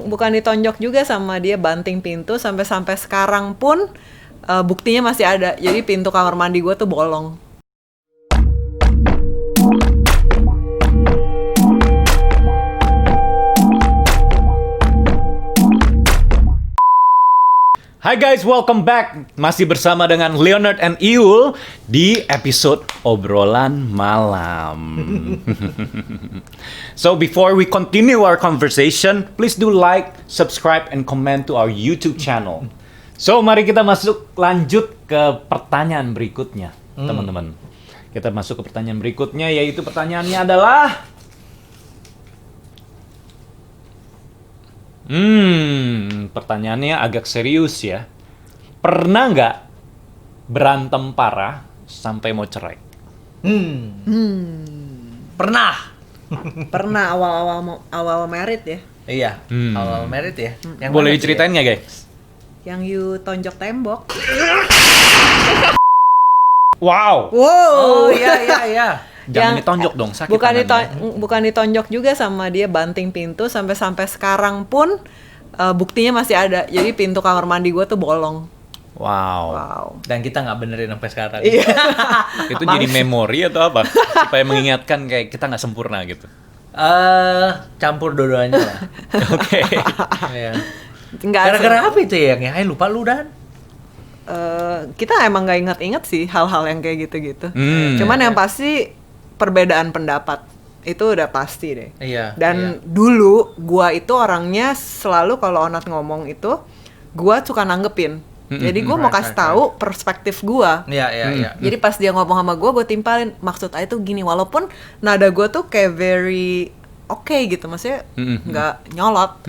bukan ditonjok juga sama dia, banting pintu sampai sekarang pun buktinya masih ada. Jadi pintu kamar mandi gue tuh bolong. Hai guys, welcome back. Masih bersama dengan Leonard and Iul di episode Obrolan Malam. So before we continue our conversation, please do like, subscribe, and comment to our YouTube channel. So mari kita lanjut ke pertanyaan berikutnya, teman-teman. Kita masuk ke pertanyaan berikutnya, yaitu pertanyaannya adalah... pertanyaannya agak serius ya. Pernah nggak berantem parah sampai mau cerai? Pernah. Pernah awal married ya. Iya, awal married ya. Yang boleh diceritain nggak guys? Yang you tonjok tembok. Wow. Oh iya. Jangan ditonjok dong, sakit bukan ditonjok juga sama dia, banting pintu sampai sekarang pun buktinya masih ada. Jadi pintu kamar mandi gue tuh bolong. Wow. Dan kita nggak benerin sampai sekarang. Iya. Itu jadi memori atau apa? Supaya mengingatkan kayak kita nggak sempurna gitu. Campur dua-duanya lah. Oke. Iya. Gara-gara apa itu ya? Lupa lu Dan. Kita emang nggak inget-inget sih hal-hal yang kayak gitu-gitu. Cuman yang pasti perbedaan pendapat itu udah pasti deh. Iya. Dan dulu gua itu orangnya selalu kalau Onat ngomong itu, gua suka nanggepin. Jadi gua mau kasih tahu perspektif gua. Iya. Jadi pas dia ngomong sama gua timpalin maksud A itu gini, walaupun nada gua tuh kayak very oke gitu, maksudnya nggak nyolot,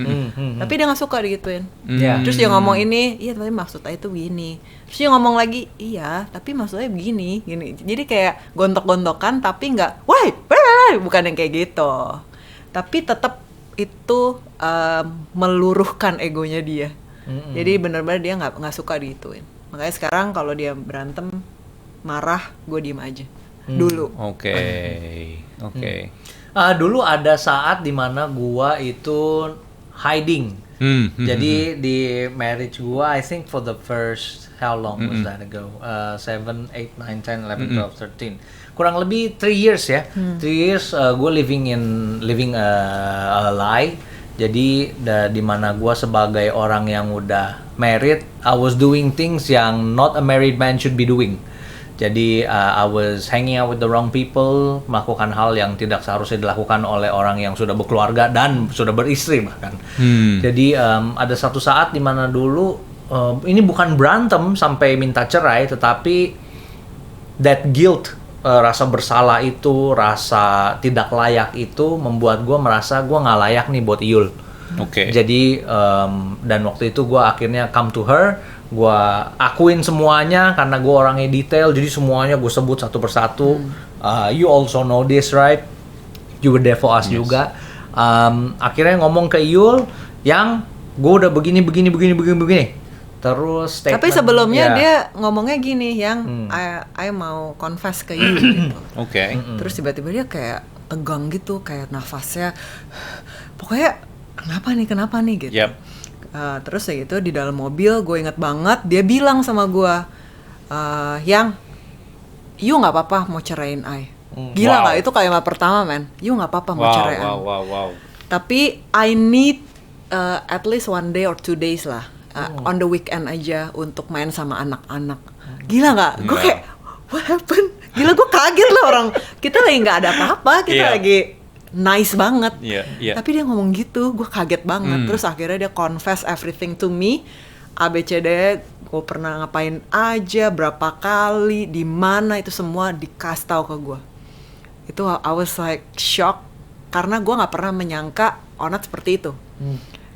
tapi dia nggak suka digituin. Terus dia ngomong ini, iya tapi maksudnya itu begini. Terus dia ngomong lagi, iya tapi maksudnya begini, gini. Jadi kayak gontok-gontokan tapi nggak, wah, bukan yang kayak gitu. Tapi tetap itu meluruhkan egonya dia. Jadi benar-benar dia nggak suka digituin. Makanya sekarang kalau dia berantem, marah, gue diem aja. Dulu. Oke. Dulu ada saat dimana gua itu hiding. Jadi di marriage gua, I think for the first, how long was that ago? 7, 8, 9, 10, 11, 12, 13. Kurang lebih 3 years ya. 3 years gua living a lie. Jadi di mana gua sebagai orang yang udah married, I was doing things yang not a married man should be doing. Jadi I was hanging out with the wrong people, melakukan hal yang tidak seharusnya dilakukan oleh orang yang sudah berkeluarga dan sudah beristri bahkan. Jadi ada satu saat di mana dulu ini bukan berantem sampai minta cerai, tetapi that guilt, rasa bersalah itu, rasa tidak layak itu membuat gue merasa gue nggak layak nih buat Iul. Jadi dan waktu itu gue akhirnya come to her. Gue akuin semuanya karena gue orangnya detail, jadi semuanya gue sebut satu persatu. You also know this, right? You were there for us juga. Akhirnya ngomong ke Yul yang gue udah begini. Terus statement, tapi sebelumnya dia ngomongnya gini, yang I mau confess ke you gitu. Terus tiba-tiba dia kayak tegang gitu, kayak nafasnya pokoknya kenapa nih gitu. Terus ya gitu di dalam mobil gue inget banget dia bilang sama gue, yang you nggak apa-apa mau ceraiin I. Gila nggak? Itu kalimat pertama, man. You nggak apa-apa mau ceraiin. Wow. Tapi I need at least 1 day or 2 days lah, on the weekend aja untuk main sama anak-anak. Gila nggak? Gue kayak what happened? Gila, gue kaget lah, orang kita lagi nggak ada apa-apa, kita lagi nice banget. Tapi dia ngomong gitu, gue kaget banget. Terus akhirnya dia confess everything to me, ABCD, gue pernah ngapain aja, berapa kali, di mana, itu semua dikasih tahu ke gue. Itu I was like shocked, karena gue nggak pernah menyangka Onat seperti itu.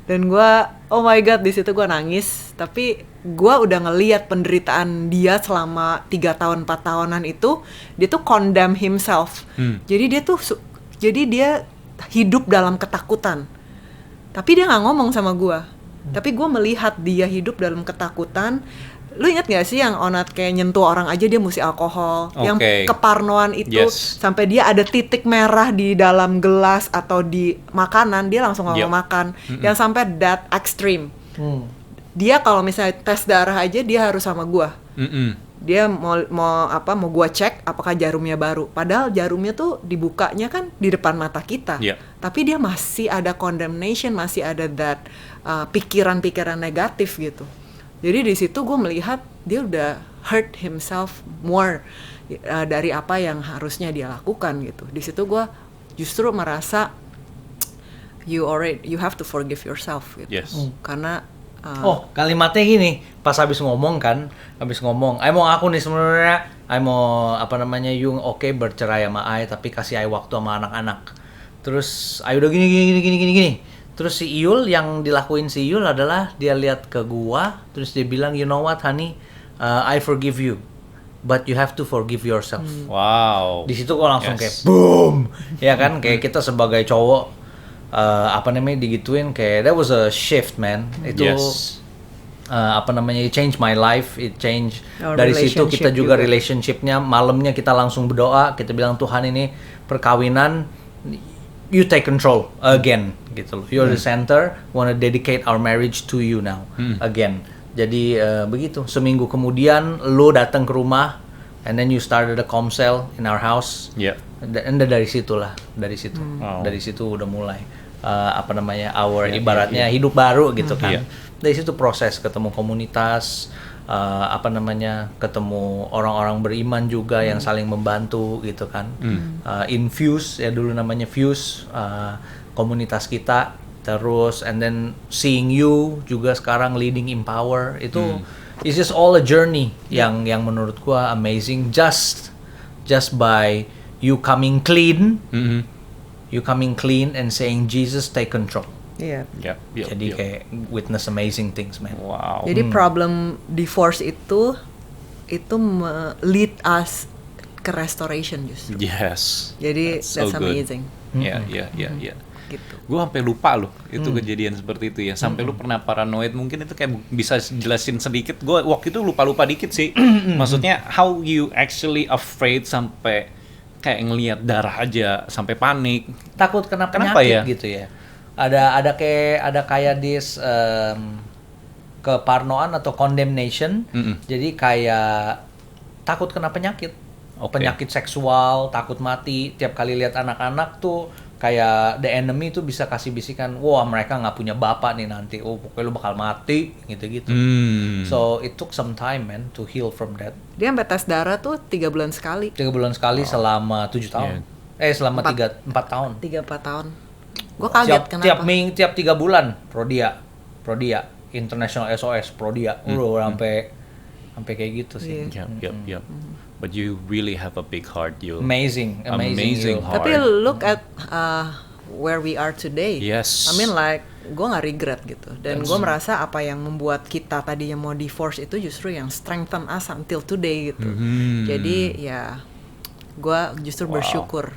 Dan gue, oh my god, di situ gue nangis. Tapi gue udah ngelihat penderitaan dia selama 3 tahun 4 tahunan itu. Dia tuh condemn himself. Jadi dia hidup dalam ketakutan. Tapi dia nggak ngomong sama gue. Tapi gue melihat dia hidup dalam ketakutan. Lu ingat gak sih yang Onat kayak nyentuh orang aja dia mesti alkohol, yang Oke. keparnoan itu Yes. sampai dia ada titik merah di dalam gelas atau di makanan dia langsung nggak mau Yep. makan, yang sampai that extreme. Dia kalau misalnya tes darah aja dia harus sama gua. Dia mau gua cek apakah jarumnya baru. Padahal jarumnya tuh dibukanya kan di depan mata kita. Yeah. Tapi dia masih ada condemnation, masih ada that pikiran-pikiran negatif gitu. Jadi di situ gue melihat dia udah hurt himself more dari apa yang harusnya dia lakukan gitu. Di situ gue justru merasa you have to forgive yourself gitu. Yes. Karena Kalimatnya gini, pas habis ngomong, I mau aku nih sebenarnya, I mau you oke bercerai sama I, tapi kasih I waktu sama anak-anak. Terus I udah gini. Terus si Iyul, yang dilakuin si Iyul adalah dia lihat ke gua, terus dia bilang, you know what honey, I forgive you, but you have to forgive yourself. Wow. Di situ gua langsung Yes. kayak boom, ya kan, kayak kita sebagai cowok digituin, kayak that was a shift man. Itu Yes. it changed my life, it changed. Our Dari situ kita relationship juga juga. relationshipnya, malamnya kita langsung berdoa, kita bilang Tuhan ini perkawinan, you take control again gitu loh. You're the center, wanna dedicate our marriage to you now again. Jadi begitu. Seminggu kemudian lo datang ke rumah, and then you started a comsel in our house. Yeah. Dan dari situ, Wow. dari situ udah mulai ibaratnya hidup baru gitu kan. Yeah. Dari situ proses ketemu komunitas, ketemu orang-orang beriman juga yang saling membantu gitu kan. Infuse ya dulu namanya Fuse, komunitas kita. Terus and then seeing you juga sekarang leading Empower itu it's just all a journey yang menurut gua amazing just by you coming clean. You coming clean and saying Jesus take control. iya. Yep. Jadi kayak witness amazing things, man. Wow. Jadi problem divorce itu lead us ke restoration justru. Yes. Jadi so that's good. amazing Ya. gitu. Gue sampai lupa loh itu kejadian seperti itu ya. Sampai lu pernah paranoid, mungkin itu kayak bisa jelasin sedikit. Gue waktu itu lupa dikit sih. Maksudnya how you actually afraid sampai kayak ngelihat darah aja sampai panik. Takut kena Kenapa penyakit ya? gitu ya. Ada kayak keparnoan atau condemnation. Jadi kayak takut kena penyakit. Oke. Penyakit seksual, takut mati. Tiap kali lihat anak-anak tuh kayak the enemy tuh bisa kasih bisikan, wah mereka nggak punya bapak nih nanti, oh pokoknya lu bakal mati gitu-gitu. So it took some time man to heal from that. Dia sampai tes darah tuh 3 bulan sekali. 3 bulan sekali selama 7 tahun. Selama 4 tahun. 3-4 tahun. Gue kaget kenapa. Tiap 3 bulan Prodia International SOS Prodia sampai kayak gitu sih. Yep. But you really have a big heart, you. Amazing Amazing you. heart. Tapi look at where we are today. Yes. I mean like gue nggak regret gitu. Dan gue merasa apa yang membuat kita tadinya mau divorce itu justru yang strengthen us until today gitu. Jadi ya gue justru bersyukur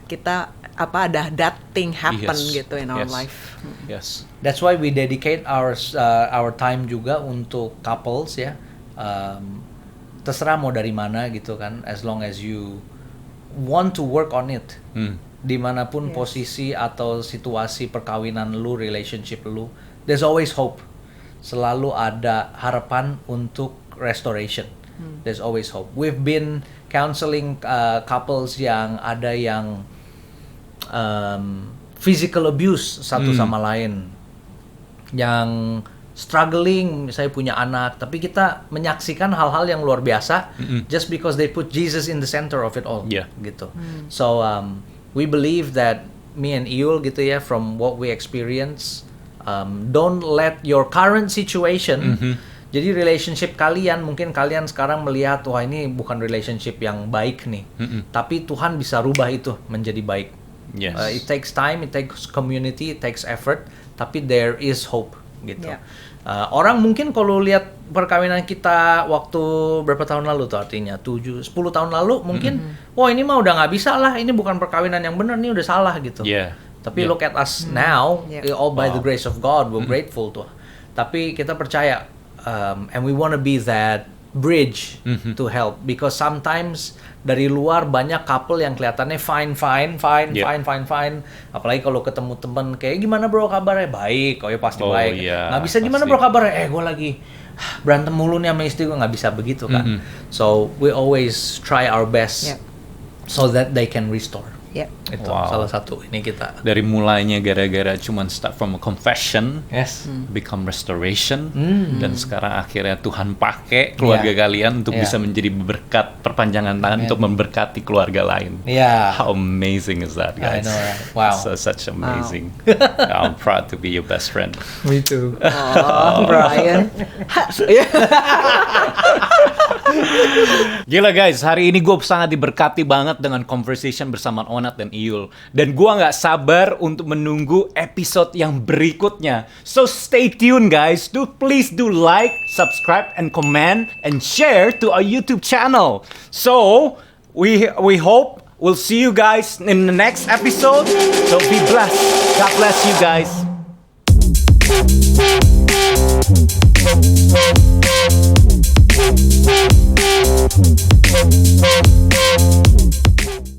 kita ada that thing happen Yes. gitu in our Yes. life. Yes. That's why we dedicate our time juga untuk couples ya. Terserah mau dari mana gitu kan, as long as you want to work on it. Dimanapun Yes. posisi atau situasi perkawinan lu, relationship lu, there's always hope. Selalu ada harapan untuk restoration. There's always hope. We've been counseling couples yang ada yang physical abuse satu sama lain, yang struggling, saya punya anak, tapi kita menyaksikan hal-hal yang luar biasa just because they put Jesus in the center of it all. Yeah. Gitu. So we believe that me and Iyul gitu ya, from what we experience, don't let your current situation, jadi relationship kalian, mungkin kalian sekarang melihat wah ini bukan relationship yang baik nih, tapi Tuhan bisa rubah itu menjadi baik. Yes. It takes time, it takes community, it takes effort, tapi there is hope gitu. Yeah. Orang mungkin kalau lihat perkawinan kita waktu berapa tahun lalu tuh, artinya 10 tahun lalu mungkin, wah ini mah udah nggak bisa lah, ini bukan perkawinan yang benar, ini udah salah gitu. Yeah. Tapi Yeah. look at us now, Yeah. all by the Wow. grace of God, we're grateful tuh. Tapi kita percaya and we want to be that bridge to help, because sometimes dari luar banyak couple yang kelihatannya fine, apalagi kalau ketemu temen kayak gimana bro kabarnya, baik, oh ya pasti baik, nggak bisa gimana bro kabarnya, gue lagi berantem mulu nih sama istri gue, nggak bisa begitu kan. So we always try our best so that they can restore. Itu salah satu ini kita. Dari mulainya gara-gara cuman start from a confession, Yes. become restoration, dan sekarang akhirnya Tuhan pakai keluarga kalian untuk bisa menjadi berkat, perpanjangan tangan untuk memberkati keluarga lain. How amazing is that, guys? I know, right? Wow. Such amazing. I'm proud to be your best friend. Me too. Oh, Brian. Gila guys, hari ini gue sangat diberkati banget dengan conversation bersama Onat dan Iyul. Dan gue gak sabar untuk menunggu episode yang berikutnya. So stay tuned guys. Please do like, subscribe, and comment, and share to our YouTube channel. So, we hope we'll see you guys in the next episode. So be blessed. God bless you guys.